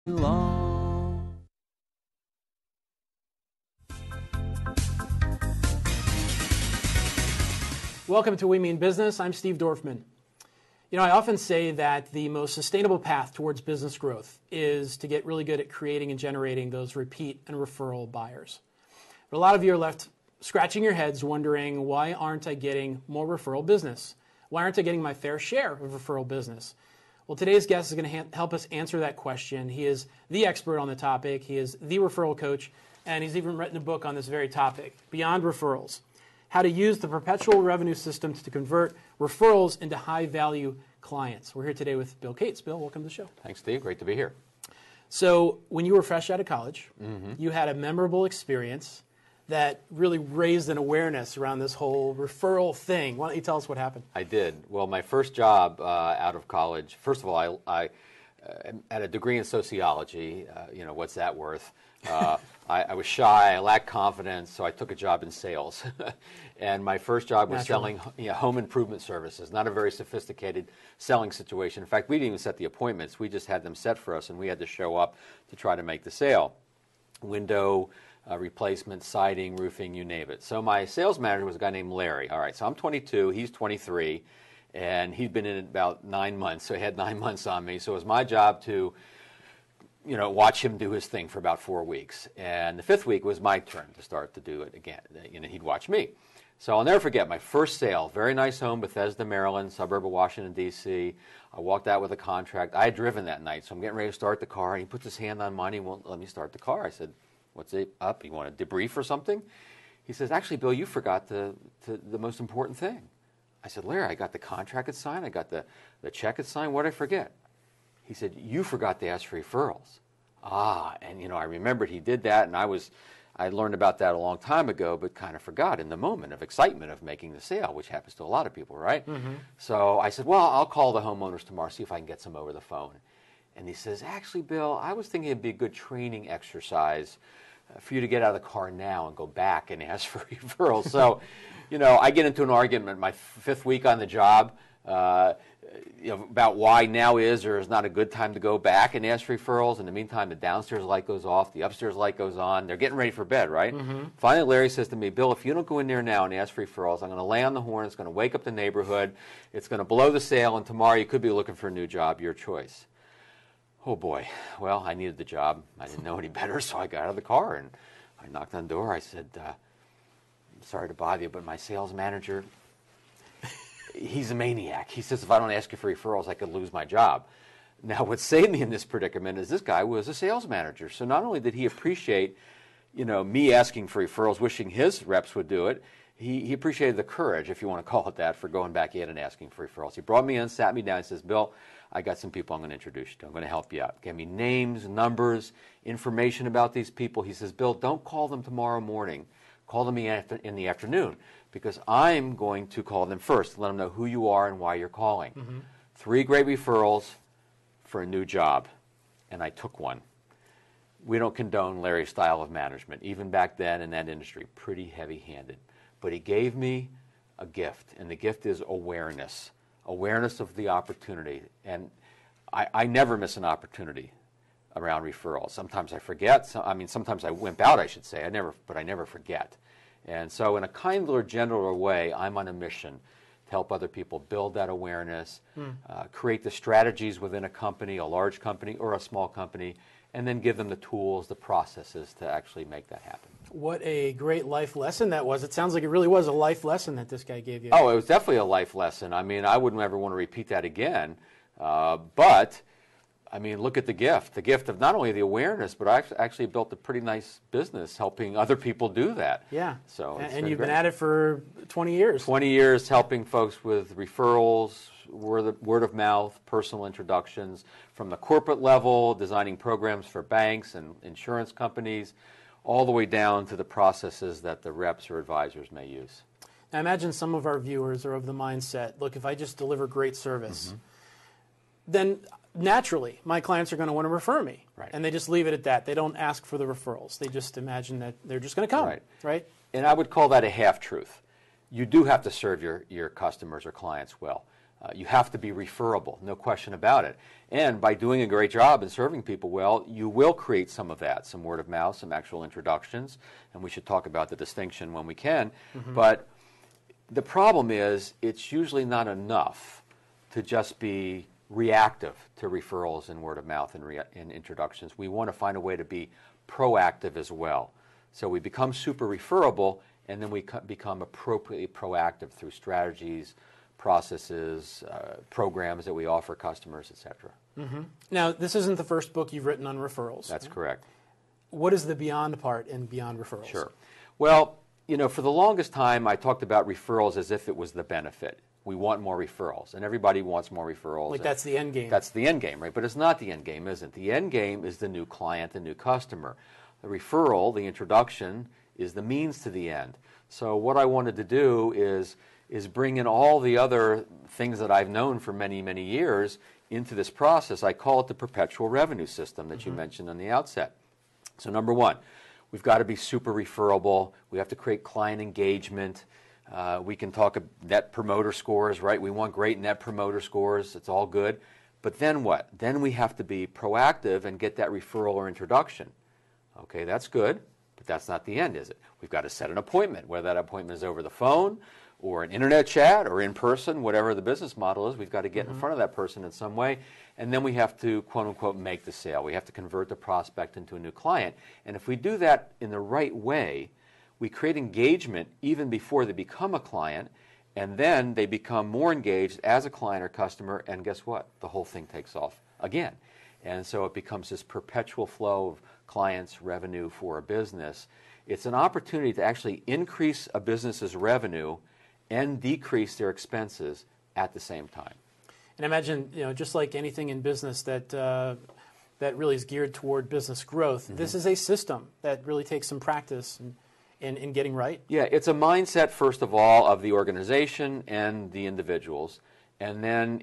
long. Welcome to We Mean Business. I'm Steve Dorfman. You know, I often say that the most sustainable path towards business growth is to get really good at creating and generating those repeat and referral buyers. But a lot of you are left scratching your heads wondering, why aren't I getting more referral business? Why aren't I getting my fair share of referral business? Well, today's guest is going to help us answer that question. He is the expert on the topic. He is the referral coach, and he's even written a book on this very topic, Beyond Referrals: How to Use the Perpetual Revenue System to Convert Referrals into High-Value Clients. We're here today with Bill Cates. Bill, welcome to the show. Thanks, Steve. Great to be here. So when you were fresh out of college, you had a memorable experience that really raised an awareness around this whole referral thing. Why don't you tell us what happened? I did. Well, my first job out of college, first of all, I had a degree in sociology. You know, what's that worth? I was shy, I lacked confidence, so I took a job in sales. And my first job was selling home improvement services, not a very sophisticated selling situation. In fact, we didn't even set the appointments. We just had them set for us, and we had to show up to try to make the sale. Window replacement, siding, roofing, you name it. So my sales manager was a guy named Larry. All right, so I'm 22, he's 23, and he'd been in it about 9 months, so he had 9 months on me. So it was my job to, you know, watch him do his thing for about 4 weeks. And the 5th week was my turn to start to do it again. You know, he'd watch me. So I'll never forget my first sale, very nice home, Bethesda, Maryland, suburb of Washington, D.C. I walked out with a contract. I had driven that night, so I'm getting ready to start the car, and he puts his hand on mine. He won't let me start the car. I said, "What's it up? You want to debrief or something?" He says, "Actually, Bill, you forgot the most important thing." I said, "Larry, I got the contract at signed. I got the check at signed. What did I forget?" He said, "You forgot to ask for referrals." And you know, I remembered he did that, and I learned about that a long time ago, but kind of forgot in the moment of excitement of making the sale, which happens to a lot of people, right? So I said, "Well, I'll call the homeowners tomorrow, see if I can get some over the phone." And he says, "Actually, Bill, I was thinking it'd be a good training exercise for you to get out of the car now and go back and ask for referrals." So, you know, I get into an argument my 5th week on the job, you know, about why now is or is not a good time to go back and ask for referrals. In the meantime, the downstairs light goes off, the upstairs light goes on. They're getting ready for bed, right? Finally, Larry says to me, "Bill, if you don't go in there now and ask for referrals, I'm going to lay on the horn. It's going to wake up the neighborhood. It's going to blow the sale, and tomorrow you could be looking for a new job, your choice." Oh boy. Well, I needed the job. I didn't know any better, so I got out of the car and I knocked on the door. I said, "Sorry to bother you, but my sales manager, he's a maniac. He says if I don't ask you for referrals, I could lose my job." Now, what saved me in this predicament is this guy was a sales manager. So not only did he appreciate, you know, me asking for referrals, wishing his reps would do it, he appreciated the courage, if you want to call it that, for going back in and asking for referrals. He brought me in, sat me down, and says, "Bill, I got some people I'm going to introduce you to. I'm going to help you out." Gave me names, numbers, information about these people. He says, "Bill, don't call them tomorrow morning. Call them in the afternoon, because I'm going to call them first, let them know who you are and why you're calling." 3 great referrals for a new job, and I took one. We don't condone Larry's style of management. Even back then in that industry, pretty heavy-handed. But he gave me a gift, and the gift is awareness. Awareness of the opportunity. And I never miss an opportunity around referrals. Sometimes I forget. Sometimes I wimp out, I should say. But I never forget. And so in a kinder, gentler way, I'm on a mission to help other people build that awareness, create the strategies within a company, a large company or a small company, and then give them the tools, the processes to actually make that happen. What a great life lesson that was. It sounds like it really was a life lesson that this guy gave you. Oh, it was definitely a life lesson. I mean, I wouldn't ever want to repeat that again. But, I mean, look at the gift. The gift of not only the awareness, but I actually built a pretty nice business helping other people do that. Yeah. So and you've been at it for 20 years. 20 years helping folks with referrals, word of mouth, personal introductions, from the corporate level, designing programs for banks and insurance companies, all the way down to the processes that the reps or advisors may use. Now, I imagine some of our viewers are of the mindset, look, if I just deliver great service, then naturally my clients are going to want to refer me. Right. And they just leave it at that. They don't ask for the referrals. They just imagine that they're just going to come. Right? And I would call that a half-truth. You do have to serve your customers or clients well. You have to be referable, no question about it. And by doing a great job and serving people well, you will create some of that, some word of mouth, some actual introductions, and we should talk about the distinction when we can. But the problem is it's usually not enough to just be reactive to referrals and word of mouth and introductions. We want to find a way to be proactive as well. So we become super referable, and then we become appropriately proactive through strategies, processes, programs that we offer customers, etc. Now, this isn't the first book you've written on referrals. That's correct. What is the beyond part in Beyond Referrals? Sure. Well, for the longest time, I talked about referrals as if it was the benefit. We want more referrals, and everybody wants more referrals. Like that's the end game. That's the end game, right? But it's not the end game, isn't it? The end game is the new client, the new customer. The referral, the introduction, is the means to the end. So what I wanted to do is bring in all the other things that I've known for many, many years into this process. I call it the Perpetual Revenue System that you mentioned on the outset. So number one, we've got to be super referable. We have to create client engagement. We can talk net promoter scores, right? We want great net promoter scores. It's all good. But then what? Then we have to be proactive and get that referral or introduction. Okay, that's good, but that's not the end, is it? We've got to set an appointment, whether that appointment is over the phone or an internet chat or in person, whatever the business model is. We've got to get in front of that person in some way. And then we have to, quote unquote, make the sale. We have to convert the prospect into a new client. And if we do that in the right way, we create engagement even before they become a client, and then they become more engaged as a client or customer, and guess what? The whole thing takes off again. And so it becomes this perpetual flow of clients, revenue for a business. It's an opportunity to actually increase a business's revenue and decrease their expenses at the same time. And imagine, just like anything in business that really is geared toward business growth, this is a system that really takes some practice in getting right. Yeah, it's a mindset, first of all, of the organization and the individuals. And then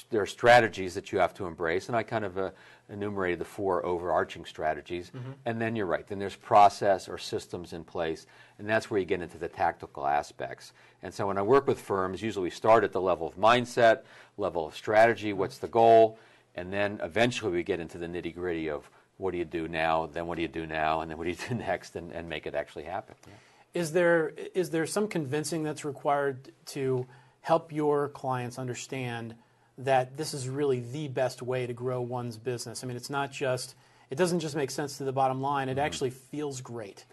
there are strategies that you have to embrace. And I kind of enumerated the 4 overarching strategies. And then you're right. Then there's process or systems in place. And that's where you get into the tactical aspects. And so when I work with firms, usually we start at the level of mindset, level of strategy, what's the goal, and then eventually we get into the nitty-gritty of what do you do now, then what do you do now, and then what do you do next, and make it actually happen. Yeah. Is there some convincing that's required to help your clients understand that this is really the best way to grow one's business? I mean, it doesn't just make sense to the bottom line, it actually feels great.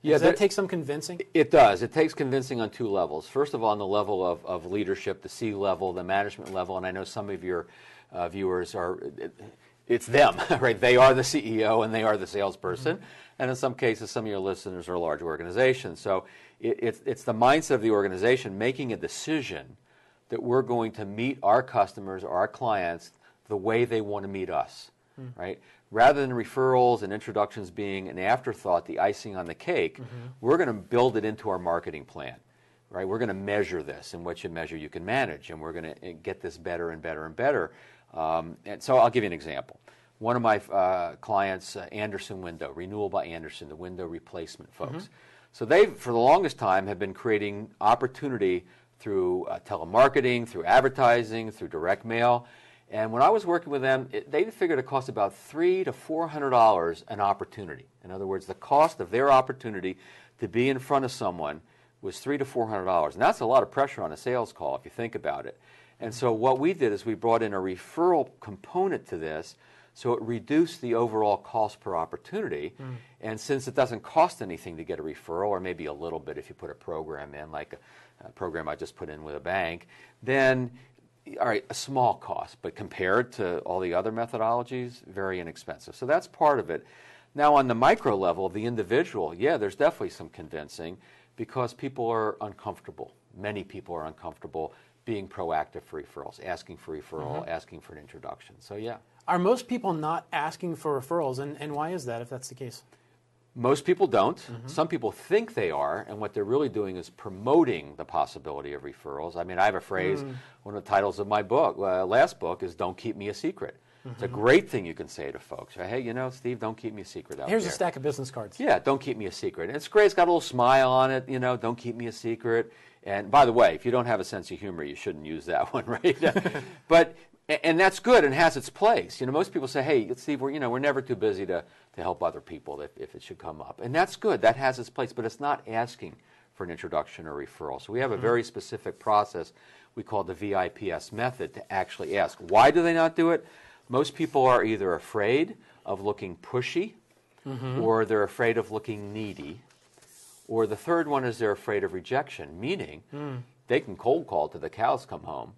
Yeah, does that take some convincing? It does. It takes convincing on 2 levels. First of all, on the level of leadership, the C level, the management level, and I know some of your viewers it's them, right? They are the CEO and they are the salesperson. And in some cases, some of your listeners are large organizations. So it's the mindset of the organization making a decision that we're going to meet our customers or our clients the way they want to meet us, right? Rather than referrals and introductions being an afterthought, the icing on the cake, we're going to build it into our marketing plan, right? We're going to measure this, and what you measure you can manage, and we're going to get this better and better and better. And so I'll give you an example. One of my clients, Anderson Window, Renewal by Anderson, the window replacement folks. So they, for the longest time, have been creating opportunity through telemarketing, through advertising, through direct mail. And when I was working with them, they figured it cost about $300 to $400 an opportunity. In other words, the cost of their opportunity to be in front of someone was $300 to $400. And that's a lot of pressure on a sales call if you think about it. And so what we did is we brought in a referral component to this, so it reduced the overall cost per opportunity. And since it doesn't cost anything to get a referral, or maybe a little bit if you put a program in, like a program I just put in with a bank, then, all right, a small cost, but compared to all the other methodologies, very inexpensive. So that's part of it. Now on the micro level of the individual, yeah, there's definitely some convincing because people are uncomfortable. Many people are uncomfortable being proactive for referrals, asking for referral, asking for an introduction. So yeah. Are most people not asking for referrals, and why is that if that's the case? Most people don't. Some people think they are, and what they're really doing is promoting the possibility of referrals. I mean, I have a phrase, one of the titles of my book, last book, is "Don't Keep Me a Secret." It's a great thing you can say to folks. Hey, Steve, don't keep me a secret out Here's there. a stack of business cards. Yeah, don't keep me a secret. And it's great. It's got a little smile on it, don't keep me a secret. And by the way, if you don't have a sense of humor, you shouldn't use that one, right? And that's good and has its place. Most people say, hey, Steve, we're never too busy to help other people if it should come up. And that's good. That has its place, but it's not asking for an introduction or referral. So we have a very specific process we call the VIPS method to actually ask. Why do they not do it? Most people are either afraid of looking pushy, or they're afraid of looking needy, or the third one is they're afraid of rejection, meaning they can cold call till the cows come home,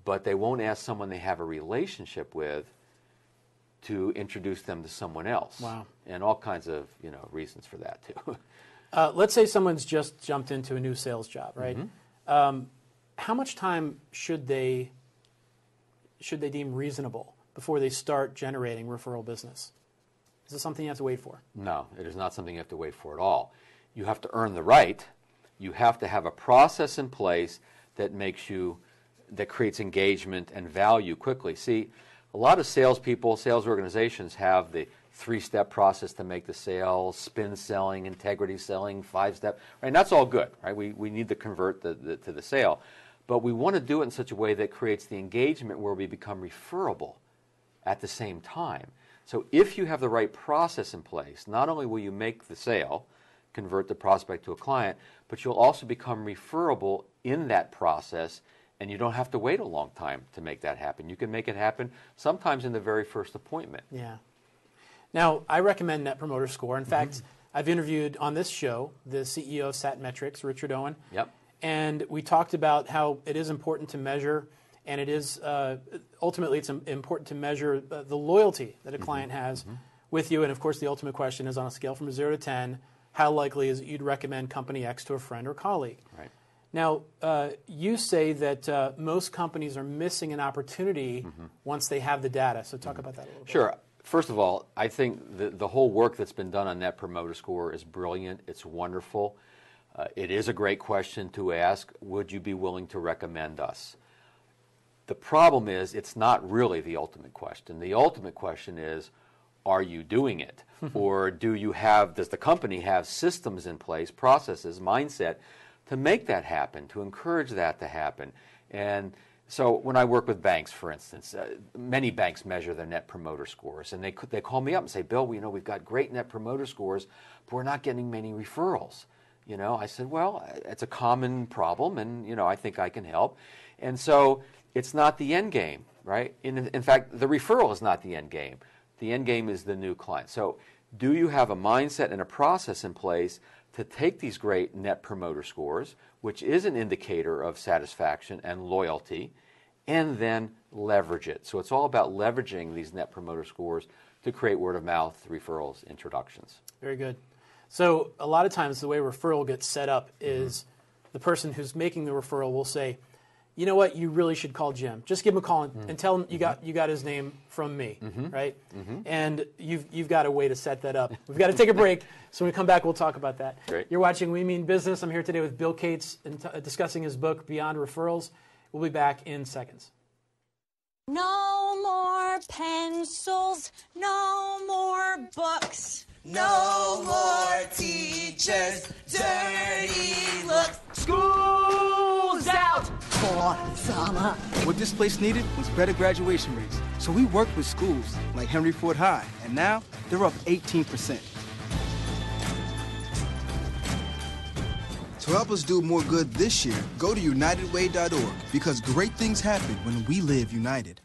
but they won't ask someone they have a relationship with to introduce them to someone else. Wow. And all kinds of reasons for that too. Let's say someone's just jumped into a new sales job, right? How much time should they deem reasonable before they start generating referral business? Is this something you have to wait for? No, it is not something you have to wait for at all. You have to earn the right. You have to have a process in place that creates engagement and value quickly. See, a lot of salespeople, sales organizations have the 3-step process to make the sale, spin selling, integrity selling, 5-step, right? And that's all good, right? We need to convert to the sale. But we want to do it in such a way that creates the engagement where we become referable at the same time. So if you have the right process in place, not only will you make the sale, convert the prospect to a client, but you'll also become referable in that process, and you don't have to wait a long time to make that happen. You can make it happen sometimes in the very first appointment. Yeah. Now, I recommend Net Promoter Score. In fact, I've interviewed on this show the CEO of SatMetrics, Richard Owen. Yep. And we talked about how it is important to measure, and it is ultimately it's important to measure the loyalty that a client has with you. And of course, the ultimate question is, on a scale from 0 to 10, how likely is it you'd recommend company X to a friend or colleague? Right. Now, you say that most companies are missing an opportunity once they have the data. So talk about that a little bit. Sure. First of all, I think the whole work that's been done on Net Promoter Score is brilliant. It's wonderful. It is a great question to ask. Would you be willing to recommend us? The problem is it's not really the ultimate question. The ultimate question is, are you doing it? Or does the company have systems in place, processes, mindset to make that happen, to encourage that to happen? And so when I work with banks, for instance, many banks measure their Net Promoter Scores, and they call me up and say, Bill, we've got great Net Promoter Scores, but we're not getting many referrals. I said, well, it's a common problem, and I think I can help. And so it's not the end game, right? In fact, the referral is not the end game. The end game is the new client. So do you have a mindset and a process in place to take these great Net Promoter Scores, which is an indicator of satisfaction and loyalty, and then leverage it? So it's all about leveraging these Net Promoter Scores to create word-of-mouth, referrals, introductions. Very good. So a lot of times the way referral gets set up is the person who's making the referral will say, you know what, you really should call Jim. Just give him a call and tell him you got his name from me, right? And you've got a way to set that up. We've got to take a break. So when we come back, we'll talk about that. Great. You're watching We Mean Business. I'm here today with Bill Cates discussing his book, Beyond Referrals. We'll be back in seconds. No more pencils, no more books. No more teachers, dirty looks. School's out for summer. What this place needed was better graduation rates. So we worked with schools like Henry Ford High, and now they're up 18%. To help us do more good this year, go to unitedway.org, because great things happen when we live united.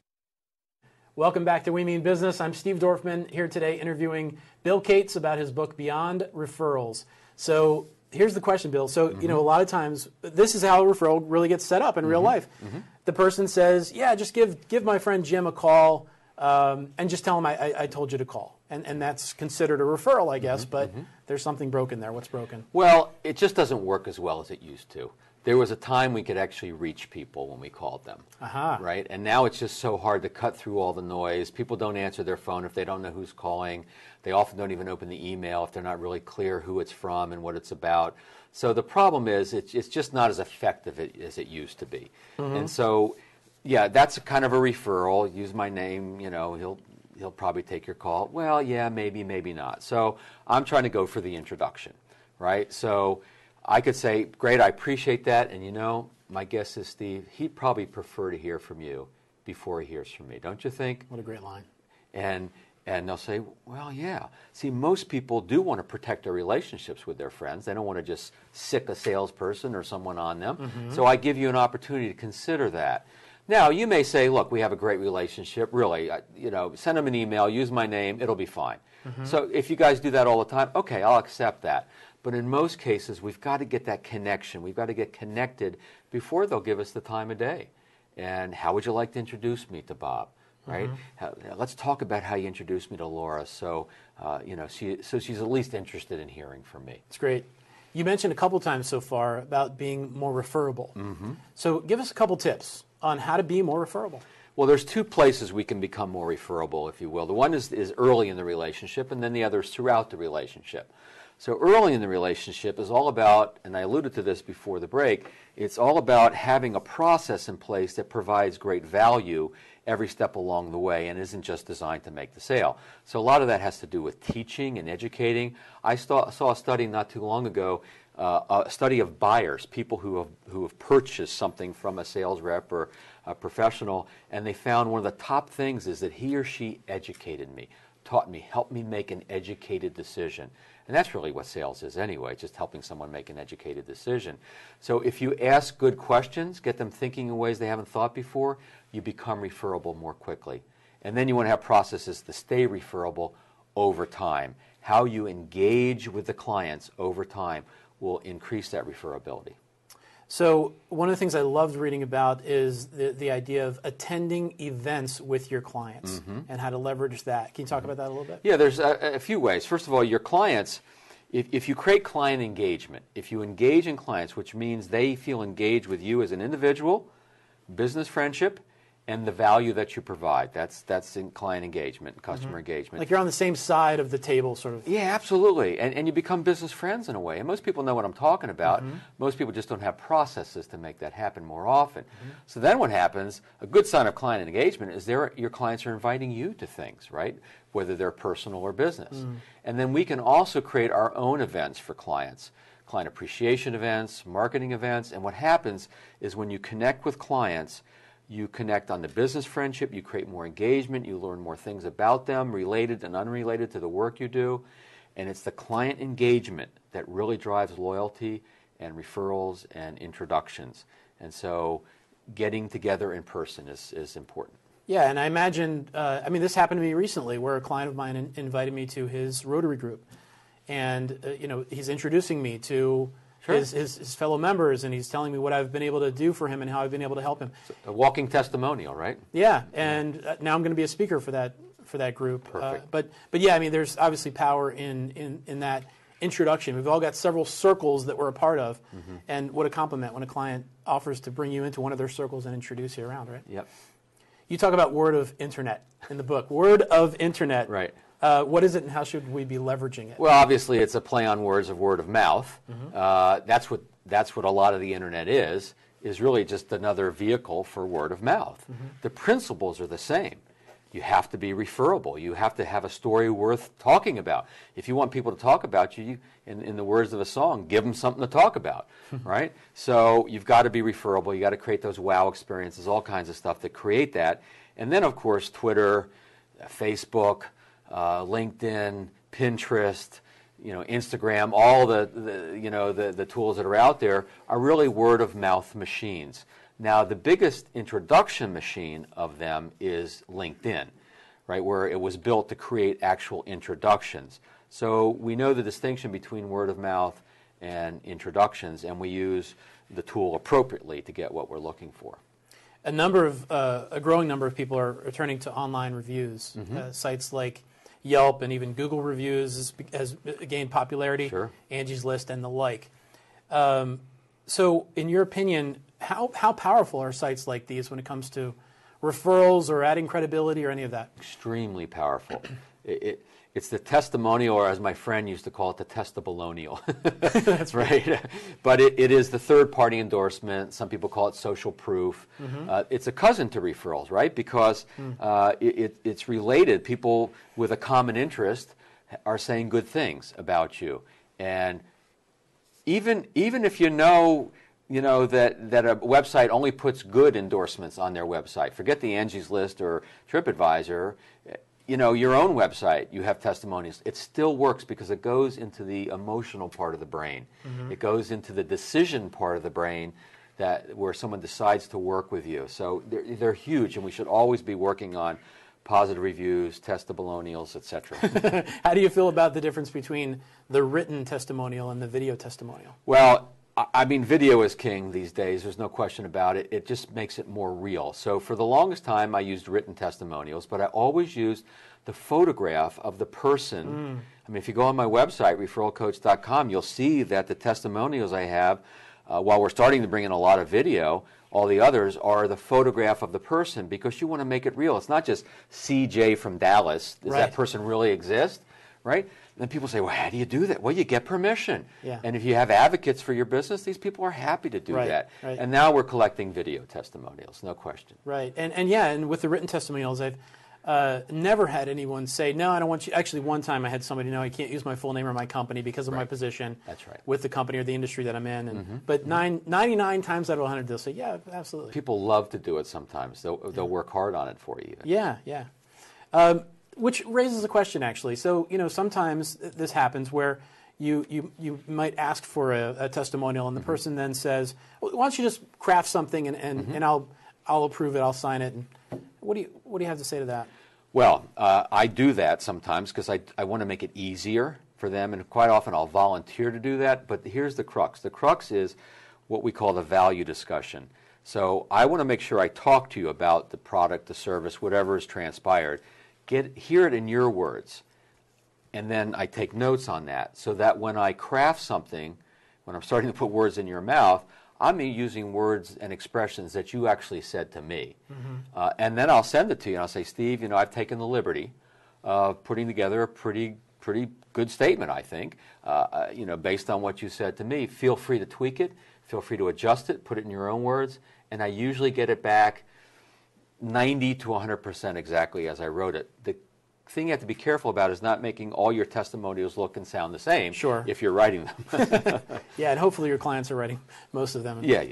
Welcome back to We Mean Business. I'm Steve Dorfman, here today interviewing Bill Cates about his book, Beyond Referrals. So here's the question, Bill. So, a lot of times, this is how a referral really gets set up in real life. The person says, yeah, just give my friend Jim a call and just tell him I told you to call. And that's considered a referral, I guess, but there's something broken there. What's broken? Well, it just doesn't work as well as it used to. There was a time we could actually reach people when we called them, right? And now it's just so hard to cut through all the noise. People don't answer their phone if they don't know who's calling. They often don't even open the email if they're not really clear who it's from and what it's about. So the problem is it's just not as effective as it used to be. And so, yeah, that's a kind of a referral. Use my name, he'll probably take your call. Well, yeah, maybe, maybe not. So I'm trying to go for the introduction, right? So I could say, great, I appreciate that, and you know, my guess is, Steve, he'd probably prefer to hear from you before he hears from me, don't you think? What a great line. And they'll say, well, yeah. See, most people do want to protect their relationships with their friends. They don't want to just sick a salesperson or someone on them. So I give you an opportunity to consider that. Now, you may say, look, we have a great relationship. Really, you know, send them an email, use my name, it'll be fine. So if you guys do that all the time, okay, I'll accept that. But in most cases, we've got to get that connection. We've got to get connected before they'll give us the time of day. And how would you like to introduce me to Bob? Right? Let's talk about how you introduced me to Laura, so you know, so she's at least interested in hearing from me. It's great. You mentioned a couple times so far about being more referable. So give us a couple tips on how to be more referable. Well, there's two places we can become more referable, if you will. The one is early in the relationship, and then the other is throughout the relationship. So early in the relationship is all about, and I alluded to this before the break, it's all about having a process in place that provides great value every step along the way and isn't just designed to make the sale. So a lot of that has to do with teaching and educating. I saw a study not too long ago, a study of buyers, people who have purchased something from a sales rep or a professional, and they found one of the top things is that he or she educated me, taught me, helped me make an educated decision. And that's really what sales is anyway, just helping someone make an educated decision. So if you ask good questions, get them thinking in ways they haven't thought before, you become referable more quickly. And then you want to have processes to stay referable over time. How you engage with the clients over time will increase that referability. So one of the things I loved reading about is the idea of attending events with your clients and how to leverage that. Can you talk about that a little bit? Yeah, there's a few ways. First of all, your clients, if you create client engagement, if you engage in clients, which means they feel engaged with you as an individual, business friendship, and the value that you provide. That's in client engagement, customer engagement. Like you're on the same side of the table, sort of. Yeah, absolutely. And you become business friends in a way. And most people know what I'm talking about. Most people just don't have processes to make that happen more often. So then what happens, a good sign of client engagement is your clients are inviting you to things, right? Whether they're personal or business. And then we can also create our own events for clients. Client appreciation events, marketing events. And what happens is when you connect with clients, you connect on the business friendship, you create more engagement, you learn more things about them, related and unrelated to the work you do, and it's the client engagement that really drives loyalty and referrals and introductions. And so getting together in person is important. Yeah, and I imagine, this happened to me recently where a client of mine invited me to his Rotary group. And, he's introducing me to his fellow members, and he's telling me what I've been able to do for him and how I've been able to help him. A walking testimonial, right? Yeah, and now I'm going to be a speaker for that group. Perfect. But yeah, there's obviously power in that introduction. We've all got several circles that we're a part of, and what a compliment when a client offers to bring you into one of their circles and introduce you around, right? Yep. You talk about word of internet in the book. Word of internet. Right. What is it, and how should we be leveraging it? Well, obviously, it's a play on words of word of mouth. That's what a lot of the internet is really just another vehicle for word of mouth. The principles are the same. You have to be referable. You have to have a story worth talking about. If you want people to talk about you, in the words of a song, give them something to talk about, right? So you've got to be referable. You've got to create those wow experiences, all kinds of stuff that create that. And then, of course, Twitter, Facebook, LinkedIn, Pinterest, Instagram, all the tools that are out there are really word of mouth machines. Now, the biggest introduction machine of them is LinkedIn, right, where it was built to create actual introductions. So we know the distinction between word of mouth and introductions, and we use the tool appropriately to get what we're looking for. A growing number of people are turning to online reviews. Sites like Yelp and even Google reviews has gained popularity. Sure. Angie's List and the like. So, in your opinion, how powerful are sites like these when it comes to referrals or adding credibility or any of that? Extremely powerful. It's the testimonial, or as my friend used to call it, the testabalonial. That's right. But it is the third-party endorsement. Some people call it social proof. It's a cousin to referrals, right? Because it's related. People with a common interest are saying good things about you. And Even if you know that a website only puts good endorsements on their website. Forget the Angie's List or TripAdvisor. Your own website, you have testimonials. It still works because it goes into the emotional part of the brain. It goes into the decision part of the brain where someone decides to work with you. So they're huge, and we should always be working on positive reviews, testimonials, etc. How do you feel about the difference between the written testimonial and the video testimonial? Well, I mean, video is king these days. There's no question about it. It just makes it more real. So for the longest time, I used written testimonials, but I always used the photograph of the person. I mean, if you go on my website, referralcoach.com, you'll see that the testimonials I have, while we're starting to bring in a lot of video, all the others are the photograph of the person because you want to make it real. It's not just CJ from Dallas. Does that person really exist? Right? Then people say, well, how do you do that? Well, you get permission. Yeah. And if you have advocates for your business, these people are happy to do that. Right. And now we're collecting video testimonials, no question. Right. And with the written testimonials, I've never had anyone say, no, I don't want you. Actually, one time I had somebody, no, I can't use my full name or my company because of my position with the company or the industry that I'm in. And, But 99 times out of 100, they'll say, yeah, absolutely. People love to do it sometimes. They'll work hard on it for you. Yeah. Which raises a question, actually. So, sometimes this happens where you might ask for a testimonial, and the person then says, well, why don't you just craft something, and I'll approve it, I'll sign it. And what do you have to say to that? Well, I do that sometimes because I want to make it easier for them, and quite often I'll volunteer to do that. But here's the crux. The crux is what we call the value discussion. So I want to make sure I talk to you about the product, the service, whatever has transpired. Hear it in your words, and then I take notes on that so that when I craft something, when I'm starting to put words in your mouth, I'm using words and expressions that you actually said to me. And then I'll send it to you, and I'll say, Steve, I've taken the liberty of putting together a pretty good statement, I think, based on what you said to me. Feel free to tweak it. Feel free to adjust it, put it in your own words, and I usually get it back 90 to 100% exactly as I wrote it. The thing you have to be careful about is not making all your testimonials look and sound the same if you're writing them. Yeah, and hopefully your clients are writing most of them. Yeah.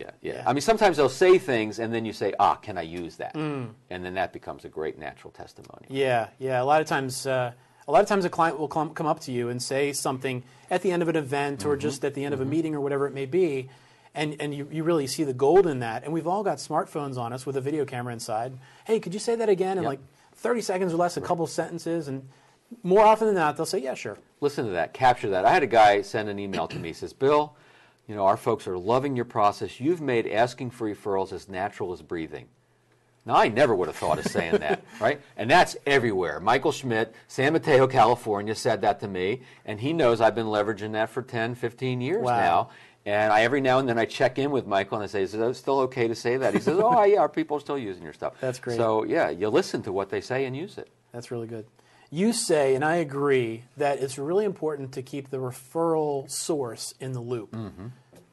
I mean, sometimes they'll say things and then you say, can I use that? And then that becomes a great natural testimony. Yeah. A lot of times a client will come up to you and say something at the end of an event or just at the end of a meeting or whatever it may be, and you really see the gold in that. And we've all got smartphones on us with a video camera inside. Hey, could you say that again in like 30 seconds or less, a couple sentences? And more often than not, they'll say, yeah, sure. Listen to that. Capture that. I had a guy send an email to me. He says, Bill, our folks are loving your process. You've made asking for referrals as natural as breathing. Now, I never would have thought of saying that, right? And that's everywhere. Michael Schmidt, San Mateo, California, said that to me, and he knows I've been leveraging that for 10, 15 years now. And every now and then I check in with Michael and I say, is it still okay to say that? He says, oh, yeah, our people are still using your stuff. That's great. So, yeah, you listen to what they say and use it. That's really good. You say, and I agree, that it's really important to keep the referral source in the loop.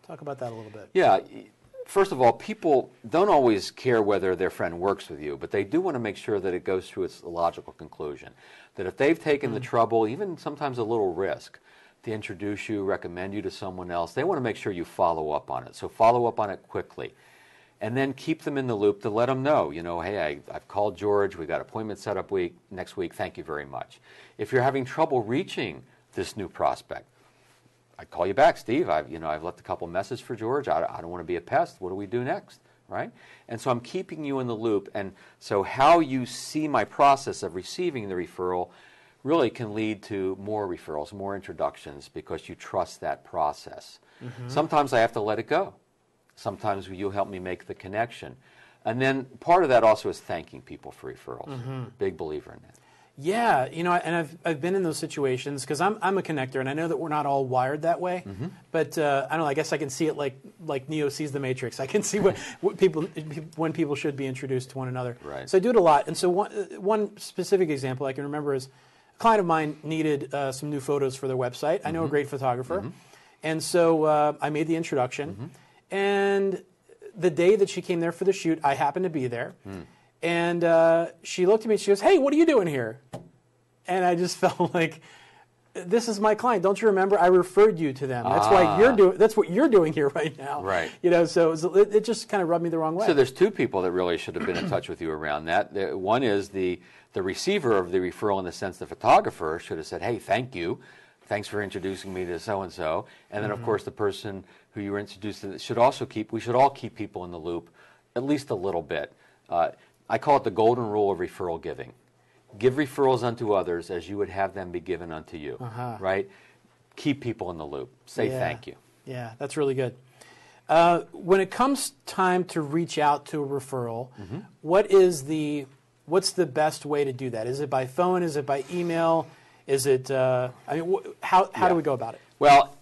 Talk about that a little bit. Yeah. First of all, people don't always care whether their friend works with you, but they do want to make sure that it goes through its logical conclusion. That if they've taken the trouble, even sometimes a little risk, to introduce you, recommend you to someone else, they want to make sure you follow up on it. So follow up on it quickly. And then keep them in the loop to let them know, hey, I've called George, we got appointment set up next week, thank you very much. If you're having trouble reaching this new prospect, I call you back, Steve, I've left a couple messages for George, I don't want to be a pest, what do we do next, right? And so I'm keeping you in the loop, and so how you see my process of receiving the referral really can lead to more referrals, more introductions, because you trust that process. Sometimes I have to let it go. Sometimes you'll help me make the connection. And then part of that also is thanking people for referrals. Big believer in that. Yeah, and I've been in those situations because I'm a connector, and I know that we're not all wired that way. But I don't know. I guess I can see it like Neo sees the Matrix. I can see when people should be introduced to one another. Right. So I do it a lot. And so one specific example I can remember is a client of mine needed some new photos for their website. I know a great photographer, and so I made the introduction. And the day that she came there for the shoot, I happened to be there. And she looked at me and she goes, hey, what are you doing here? And I just felt like, this is my client. Don't you remember? I referred you to them. That's why you're doing. That's what you're doing here right now. Right. So it just kind of rubbed me the wrong way. So there's two people that really should have been in touch with you around that. One is the receiver of the referral, in the sense the photographer should have said, "Hey, thank you. Thanks for introducing me to so-and-so." And then, of course, the person who you were introduced to should also we should all keep people in the loop, at least a little bit. I call it the golden rule of referral giving. Give referrals unto others as you would have them be given unto you, right? Keep people in the loop. Say thank you. Yeah, that's really good. When it comes time to reach out to a referral, what's the best way to do that? Is it by phone? Is it by email? Is it, how do we go about it? Well,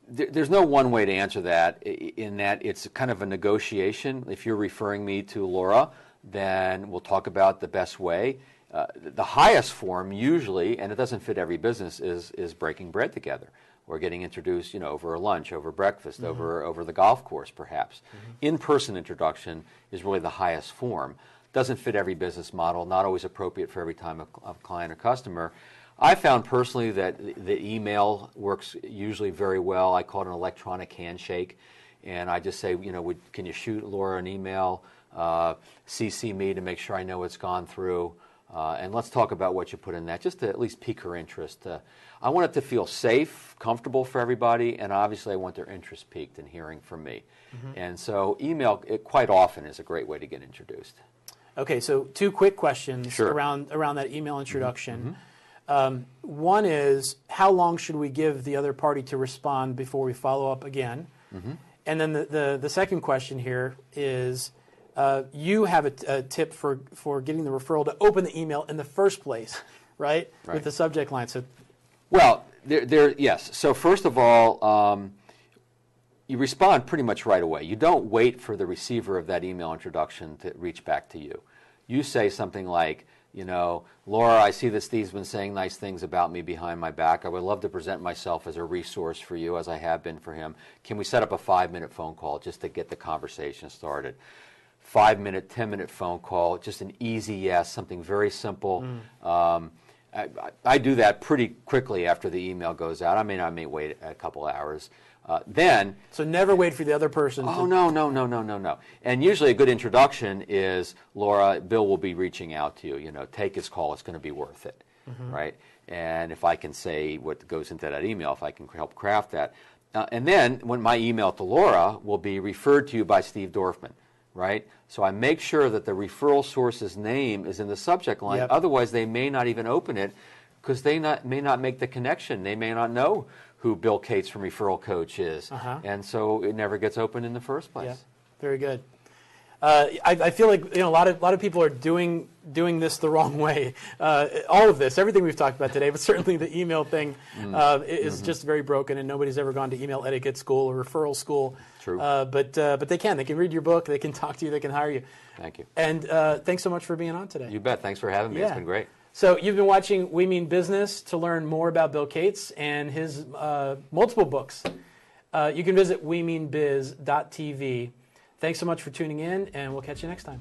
there's no one way to answer that, in that it's kind of a negotiation. If you're referring me to Laura, then we'll talk about the best way. The highest form usually, and it doesn't fit every business, is breaking bread together, or getting introduced, over a lunch, over breakfast, over the golf course perhaps. In-person introduction is really the highest form. Doesn't fit every business model, not always appropriate for every time a client or customer. I found personally that the email works usually very well. I call it an electronic handshake, and I just say, can you shoot Laura an email, CC me to make sure I know it's gone through, and let's talk about what you put in that, just to at least pique her interest. I want it to feel safe, comfortable for everybody, and obviously I want their interest piqued in hearing from me. And so email, quite often, is a great way to get introduced. Okay, so two quick questions around that email introduction. One is, how long should we give the other party to respond before we follow up again? And then the second question here is, you have a tip for getting the referral to open the email in the first place, right? With the subject line. So, well, yes. So first of all, you respond pretty much right away. You don't wait for the receiver of that email introduction to reach back to you. You say something like, Laura, I see that Steve's been saying nice things about me behind my back. I would love to present myself as a resource for you, as I have been for him. Can we set up a 5-minute phone call just to get the conversation started? 5-minute, 10-minute phone call, just an easy yes, something very simple. I do that pretty quickly after the email goes out. I may wait a couple hours. So never wait for the other person. Oh, no. And usually a good introduction is, Laura, Bill will be reaching out to you. Take his call. It's going to be worth it, right? And if I can say what goes into that email, if I can help craft that. And then when my email to Laura will be referred to you by Steve Dorfman, right? So I make sure that the referral source's name is in the subject line. Otherwise, they may not even open it, because they may not make the connection. They may not know who Bill Cates from Referral Coach is. And so it never gets opened in the first place. Yeah, very good. I feel like a lot of people are doing this the wrong way. All of this, everything we've talked about today, but certainly the email thing is just very broken, and nobody's ever gone to email etiquette school or referral school. True. But they can read your book, they can talk to you, they can hire you. Thank you. And thanks so much for being on today. You bet. Thanks for having me. It's been great. So you've been watching We Mean Business. To learn more about Bill Cates and his multiple books, you can visit wemeanbiz.tv. Thanks so much for tuning in, and we'll catch you next time.